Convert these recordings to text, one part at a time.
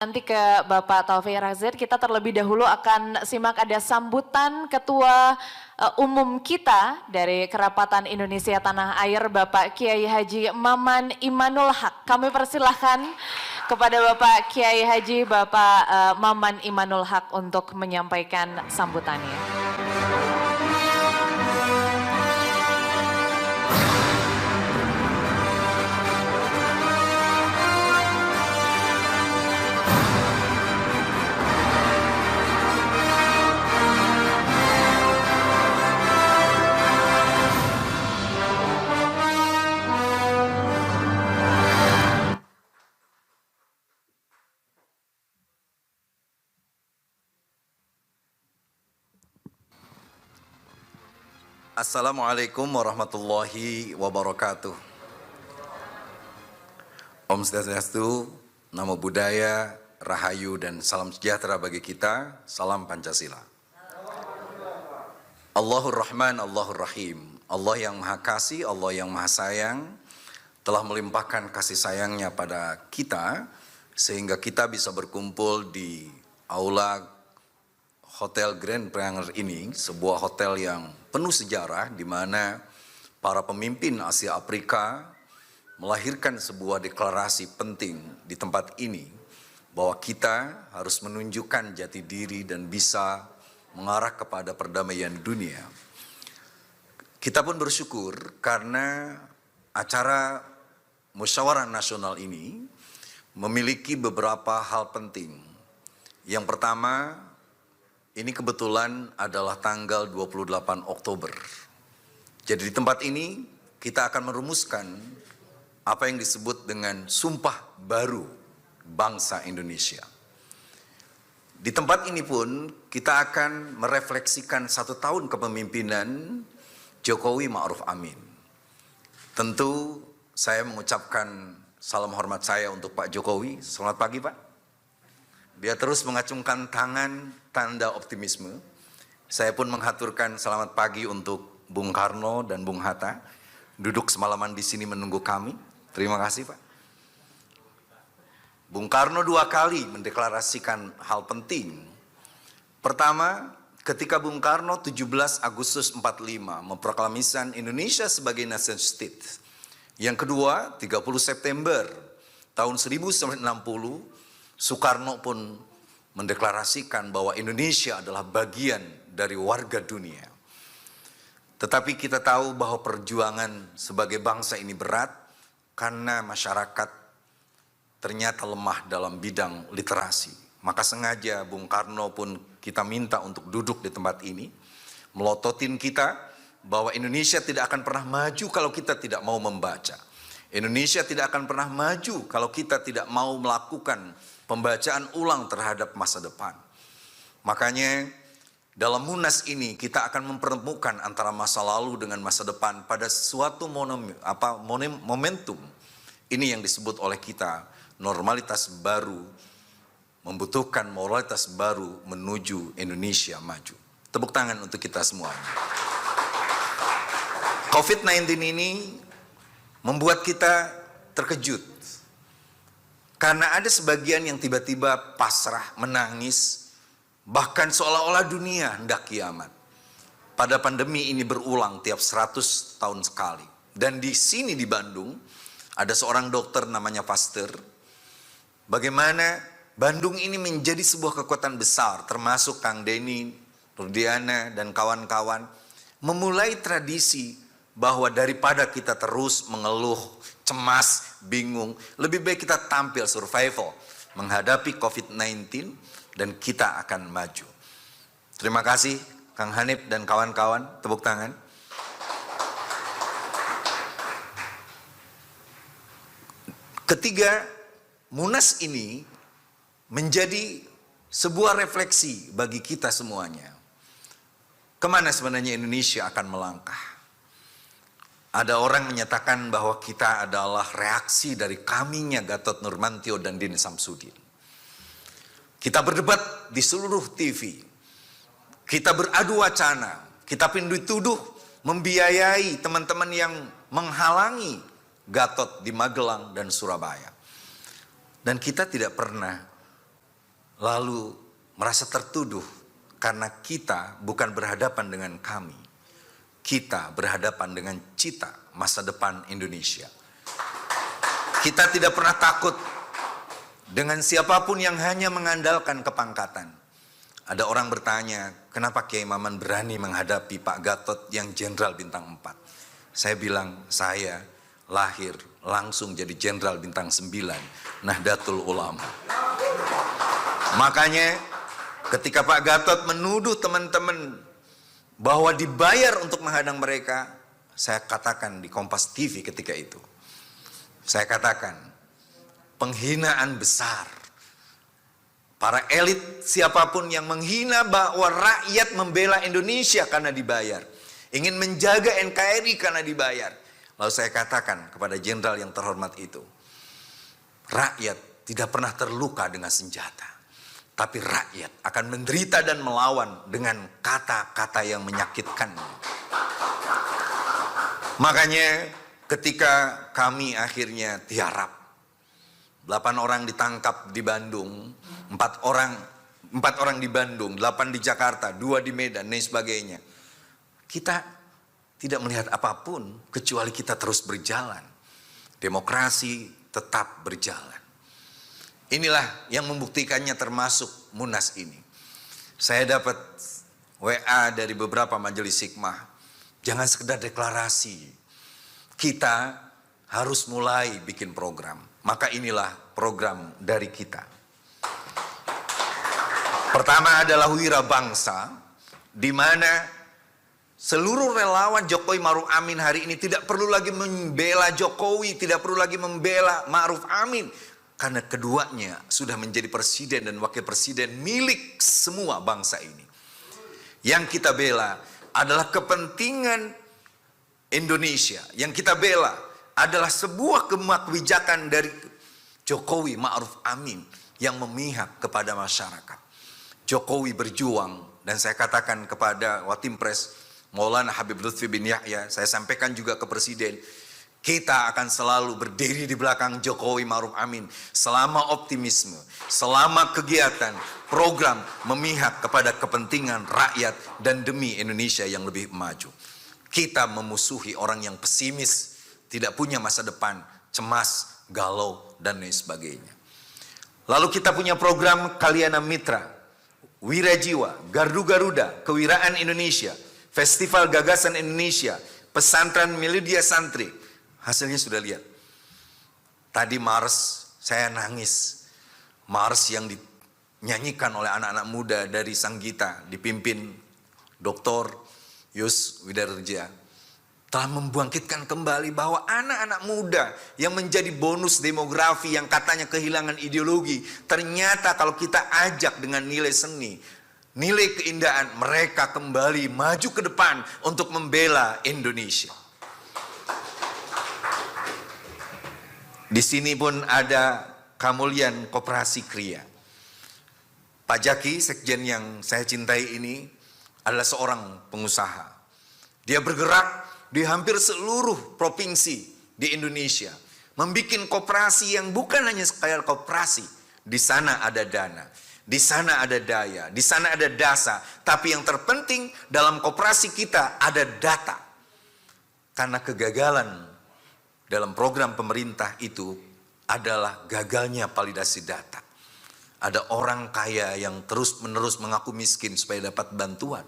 Nanti ke Bapak Taufik Razid, kita terlebih dahulu akan simak ada sambutan Ketua Umum kita dari Kerapatan Indonesia Tanah Air, Bapak Kiai Haji Maman Imanul Haq. Kami persilahkan kepada Bapak Kiai Haji Bapak Maman Imanul Haq untuk menyampaikan sambutannya. Assalamualaikum warahmatullahi wabarakatuh. Om Swastiastu, Namo Buddhaya, Rahayu dan salam sejahtera bagi kita. Salam Pancasila. Allahur Rahman, Allahur Rahim. Allah yang Maha Kasih, Allah yang Maha Sayang telah melimpahkan kasih sayangnya pada kita sehingga kita bisa berkumpul di aula Hotel Grand Pranger ini, sebuah hotel yang penuh sejarah di mana para pemimpin Asia Afrika melahirkan sebuah deklarasi penting di tempat ini bahwa kita harus menunjukkan jati diri dan bisa mengarah kepada perdamaian dunia. Kita pun bersyukur karena acara Musyawarah Nasional ini memiliki beberapa hal penting. Yang pertama, ini kebetulan adalah tanggal 28 Oktober. Jadi di tempat ini kita akan merumuskan apa yang disebut dengan Sumpah Baru Bangsa Indonesia. Di tempat ini pun kita akan merefleksikan 1 tahun kepemimpinan Jokowi Ma'ruf Amin. Tentu saya mengucapkan salam hormat saya untuk Pak Jokowi. Selamat pagi Pak. Dia terus mengacungkan tangan tanda optimisme. Saya pun menghaturkan selamat pagi untuk Bung Karno dan Bung Hatta. Duduk semalaman di sini menunggu kami. Terima kasih Pak. Bung Karno 2 kali mendeklarasikan hal penting. Pertama, ketika Bung Karno 17 Agustus 45 memproklamasikan Indonesia sebagai nation state. Yang kedua, 30 September tahun 1960, Soekarno pun mendeklarasikan bahwa Indonesia adalah bagian dari warga dunia. Tetapi kita tahu bahwa perjuangan sebagai bangsa ini berat karena masyarakat ternyata lemah dalam bidang literasi. Maka sengaja Bung Karno pun kita minta untuk duduk di tempat ini, melototin kita bahwa Indonesia tidak akan pernah maju kalau kita tidak mau membaca. Indonesia tidak akan pernah maju kalau kita tidak mau melakukan pembacaan ulang terhadap masa depan. Makanya dalam Munas ini kita akan mempertemukan antara masa lalu dengan masa depan pada suatu momentum. Ini yang disebut oleh kita normalitas baru, membutuhkan moralitas baru menuju Indonesia maju. Tepuk tangan untuk kita semua. COVID-19 ini membuat kita terkejut. Karena ada sebagian yang tiba-tiba pasrah, menangis, bahkan seolah-olah dunia hendak kiamat. Pada pandemi ini berulang tiap 100 tahun sekali. Dan di sini di Bandung, ada seorang dokter namanya Pasteur. Bagaimana Bandung ini menjadi sebuah kekuatan besar, termasuk Kang Denny, Rudiana, dan kawan-kawan, memulai tradisi bahwa daripada kita terus mengeluh, cemas, bingung, lebih baik kita tampil survival menghadapi COVID-19 dan kita akan maju. Terima kasih Kang Hanif dan kawan-kawan, tepuk tangan. Ketiga, Munas ini menjadi sebuah refleksi bagi kita semuanya. Kemana sebenarnya Indonesia akan melangkah? Ada orang menyatakan bahwa kita adalah reaksi dari kaminya Gatot Nurmantio dan Dini Samsudin. Kita berdebat di seluruh TV. Kita beradu wacana. Kita pun dituduh membiayai teman-teman yang menghalangi Gatot di Magelang dan Surabaya. Dan kita tidak pernah lalu merasa tertuduh karena kita bukan berhadapan dengan kami. Kita berhadapan dengan cita masa depan Indonesia. Kita tidak pernah takut dengan siapapun yang hanya mengandalkan kepangkatan. Ada orang bertanya, kenapa Kiai Maman berani menghadapi Pak Gatot yang Jenderal Bintang 4? Saya bilang, saya lahir langsung jadi Jenderal Bintang 9, Nahdlatul Ulama. Makanya ketika Pak Gatot menuduh teman-teman bahwa dibayar untuk menghadang mereka, saya katakan di Kompas TV ketika itu, saya katakan, penghinaan besar. Para elit siapapun yang menghina bahwa rakyat membela Indonesia karena dibayar, ingin menjaga NKRI karena dibayar. Lalu saya katakan kepada jenderal yang terhormat itu, rakyat tidak pernah terluka dengan senjata, tapi rakyat akan menderita dan melawan dengan kata-kata yang menyakitkan. Makanya ketika kami akhirnya tiarap, 8 orang ditangkap di Bandung, 4 orang di Bandung, 8 di Jakarta, 2 di Medan, dan sebagainya. Kita tidak melihat apapun kecuali kita terus berjalan. Demokrasi tetap berjalan. Inilah yang membuktikannya termasuk Munas ini. Saya dapat WA dari beberapa majelis hikmah. Jangan sekedar deklarasi. Kita harus mulai bikin program. Maka inilah program dari kita. Pertama adalah Wira Bangsa, di mana seluruh relawan Jokowi Ma'ruf Amin hari ini tidak perlu lagi membela Jokowi, tidak perlu lagi membela Ma'ruf Amin, karena keduanya sudah menjadi presiden dan wakil presiden milik semua bangsa ini. Yang kita bela adalah kepentingan Indonesia. Yang kita bela adalah sebuah kebijakan dari Jokowi Ma'ruf Amin yang memihak kepada masyarakat. Jokowi berjuang, dan saya katakan kepada Watimpres Maulana Habib Lutfi bin Yahya, saya sampaikan juga ke Presiden, kita akan selalu berdiri di belakang Jokowi Ma'ruf Amin selama optimisme, selama kegiatan, program memihak kepada kepentingan rakyat dan demi Indonesia yang lebih maju. Kita memusuhi orang yang pesimis, tidak punya masa depan, cemas, galau, dan lain sebagainya. Lalu kita punya program Kalyana Mitra, Wirajiwa, Gardu Garuda, Kewiraan Indonesia, Festival Gagasan Indonesia, Pesantren Miledia Santri. Hasilnya sudah lihat. Tadi Mars, saya nangis. Mars yang dinyanyikan oleh anak-anak muda dari Sanggita, dipimpin Dr. Yus Widarja, telah membangkitkan kembali bahwa anak-anak muda yang menjadi bonus demografi yang katanya kehilangan ideologi, ternyata kalau kita ajak dengan nilai seni, nilai keindahan, mereka kembali maju ke depan untuk membela Indonesia. Di sini pun ada Kamulian Koperasi Kria. Pak Jaki, sekjen yang saya cintai ini, adalah seorang pengusaha. Dia bergerak di hampir seluruh provinsi di Indonesia, membuat koperasi yang bukan hanya sekadar koperasi. Di sana ada dana, di sana ada daya, di sana ada dasa, tapi yang terpenting dalam koperasi kita ada data. Karena kegagalan dalam program pemerintah itu adalah gagalnya validasi data. Ada orang kaya yang terus-menerus mengaku miskin supaya dapat bantuan.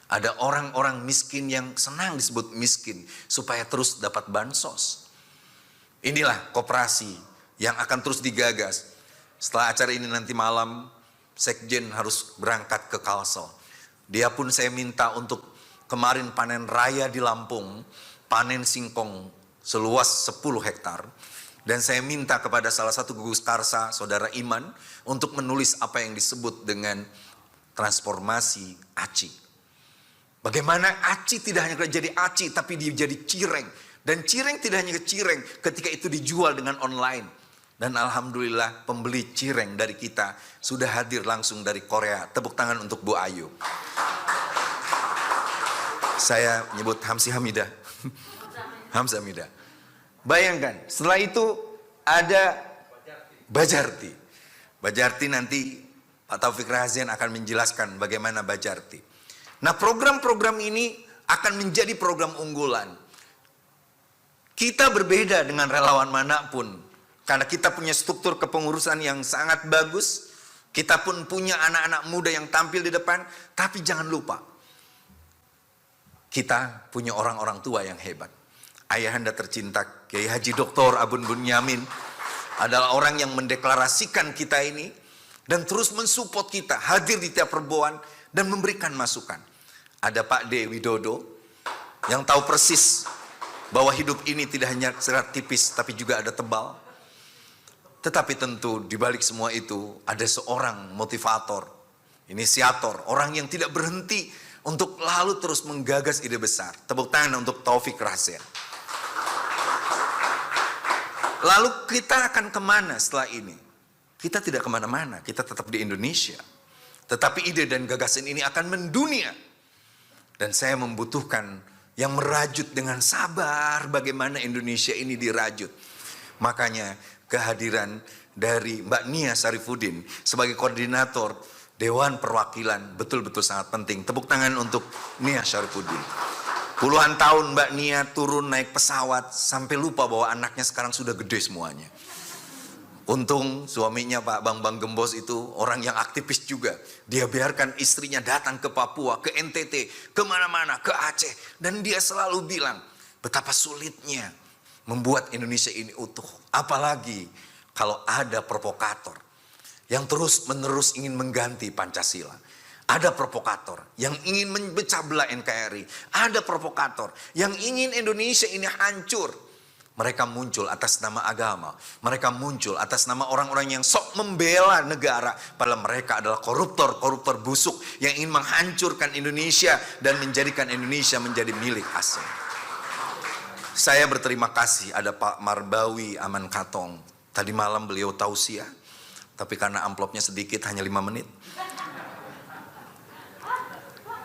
Ada orang-orang miskin yang senang disebut miskin supaya terus dapat bansos. Inilah koperasi yang akan terus digagas. Setelah acara ini nanti malam, Sekjen harus berangkat ke Kalsel. Dia pun saya minta untuk kemarin panen raya di Lampung, panen singkong seluas 10 hektar. Dan saya minta kepada salah satu gugus karsa, Saudara Iman, untuk menulis apa yang disebut dengan transformasi ACI. Bagaimana ACI tidak hanya jadi ACI, tapi dia jadi cireng. Dan cireng tidak hanya cireng ketika itu dijual dengan online. Dan alhamdulillah pembeli cireng dari kita sudah hadir langsung dari Korea. Tepuk tangan untuk Bu Ayu. Saya menyebut Hamsi Hamidah. Hamsi Hamidah. Bayangkan, setelah itu ada Bajarti. Bajarti nanti Pak Taufik Razian akan menjelaskan bagaimana Bajarti. Nah, program-program ini akan menjadi program unggulan. Kita berbeda dengan relawan manapun, karena kita punya struktur kepengurusan yang sangat bagus. Kita pun punya anak-anak muda yang tampil di depan, tapi jangan lupa, kita punya orang-orang tua yang hebat. Ayahanda tercinta, Kiai Haji Dr. Abun Bunyamin, adalah orang yang mendeklarasikan kita ini, dan terus mensupport kita, hadir di tiap perboan, dan memberikan masukan. Ada Pak D. Widodo, yang tahu persis bahwa hidup ini tidak hanya serat tipis, tapi juga ada tebal. Tetapi tentu di balik semua itu, ada seorang motivator, inisiator, orang yang tidak berhenti untuk lalu terus menggagas ide besar. Tepuk tangan untuk Taufik Razian. Lalu kita akan kemana setelah ini? Kita tidak kemana-mana, kita tetap di Indonesia. Tetapi ide dan gagasan ini akan mendunia. Dan saya membutuhkan yang merajut dengan sabar bagaimana Indonesia ini dirajut. Makanya kehadiran dari Mbak Nia Sarifuddin sebagai koordinator Dewan Perwakilan betul-betul sangat penting. Tepuk tangan untuk Nia Sarifuddin. Puluhan tahun Mbak Nia turun naik pesawat sampai lupa bahwa anaknya sekarang sudah gede semuanya. Untung suaminya Pak Bambang Gembos itu orang yang aktivis juga. Dia biarkan istrinya datang ke Papua, ke NTT, kemana-mana, ke Aceh. Dan dia selalu bilang betapa sulitnya membuat Indonesia ini utuh. Apalagi kalau ada provokator yang terus-menerus ingin mengganti Pancasila. Ada provokator yang ingin memecah belah NKRI. Ada provokator yang ingin Indonesia ini hancur. Mereka muncul atas nama agama. Mereka muncul atas nama orang-orang yang sok membela negara. Padahal mereka adalah koruptor-koruptor busuk yang ingin menghancurkan Indonesia dan menjadikan Indonesia menjadi milik asing. Saya berterima kasih ada Pak Marbawi Aman Katong. Tadi malam beliau tausiah, tapi karena amplopnya sedikit hanya 5 menit.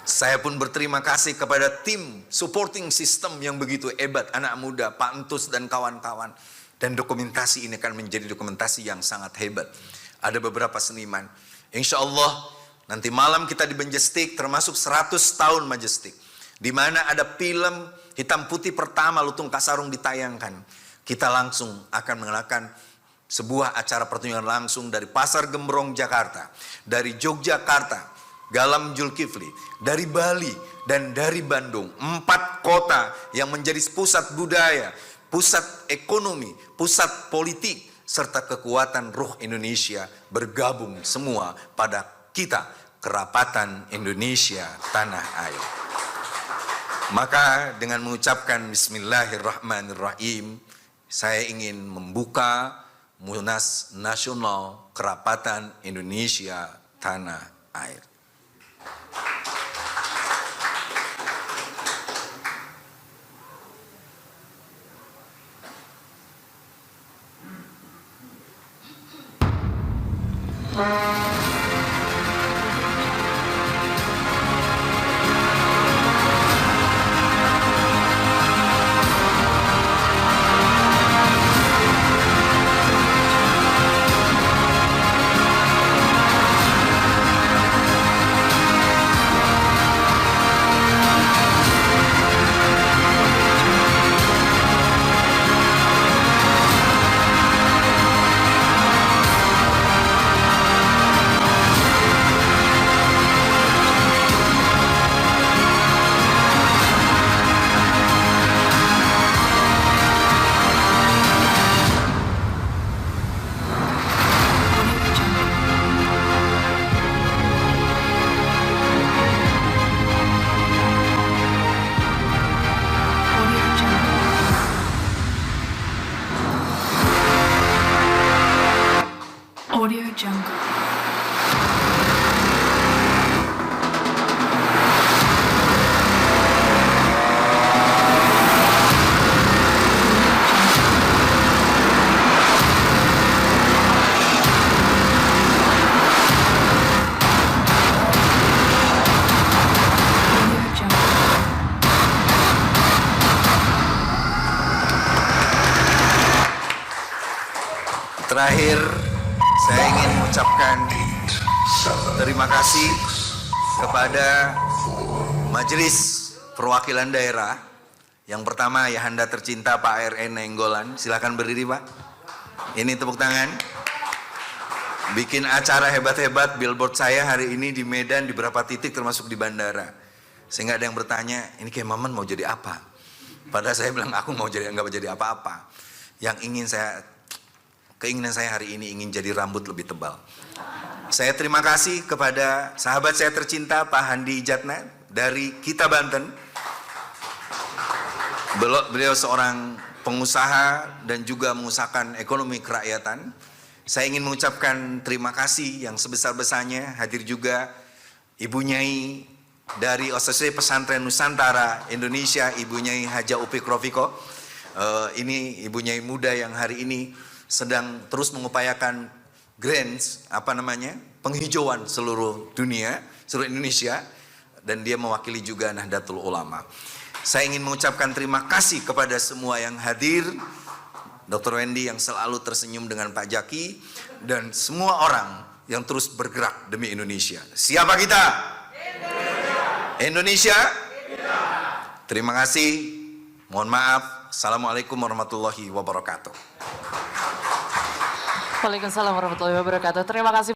Saya pun berterima kasih kepada tim supporting system yang begitu hebat, anak muda, Pak Entus dan kawan-kawan. Dan dokumentasi ini akan menjadi dokumentasi yang sangat hebat. Ada beberapa seniman. Insya Allah nanti malam kita di Majestic, termasuk 100 tahun Majestic. Di mana ada film hitam putih pertama Lutung Kasarung ditayangkan. Kita langsung akan mengenakan sebuah acara pertunjukan langsung dari Pasar Gembrong Jakarta, dari Yogyakarta, Galam Zulkifli, dari Bali, dan dari Bandung. 4 kota yang menjadi pusat budaya, pusat ekonomi, pusat politik, serta kekuatan ruh Indonesia bergabung semua pada kita, Kerapatan Indonesia Tanah Air. Maka dengan mengucapkan Bismillahirrahmanirrahim, saya ingin membuka Munas Nasional Kerapatan Indonesia Tanah Air. Audio Jungle. Terakhir, saya ingin mengucapkan Terima kasih kepada Majelis Perwakilan Daerah. Yang pertama, Ayahanda tercinta Pak RN Nainggolan. Silakan berdiri, Pak. Ini tepuk tangan. Bikin acara hebat-hebat, billboard saya hari ini di Medan di beberapa titik termasuk di bandara. Sehingga ada yang bertanya, ini kayak Maman mau jadi apa? Padahal saya bilang aku mau nggak jadi apa-apa. Keinginan saya hari ini ingin jadi rambut lebih tebal. Saya terima kasih kepada sahabat saya tercinta Pak Handi Ijatna dari Kita Banten. Beliau seorang pengusaha dan juga mengusahakan ekonomi kerakyatan. Saya ingin mengucapkan terima kasih yang sebesar-besarnya. Hadir juga Ibu Nyai dari Asosiasi Pesantren Nusantara Indonesia, Ibu Nyai Haja Upik Rofiko. Ini Ibu Nyai muda yang hari ini sedang terus mengupayakan penghijauan seluruh dunia, seluruh Indonesia, dan dia mewakili juga Nahdlatul Ulama. Saya ingin mengucapkan terima kasih kepada semua yang hadir, Dr. Wendy yang selalu tersenyum dengan Pak Jaki, dan semua orang yang terus bergerak demi Indonesia. Siapa kita? Indonesia. Terima kasih. Mohon maaf. Assalamualaikum warahmatullahi wabarakatuh. Waalaikumsalam warahmatullahi wabarakatuh. Terima kasih.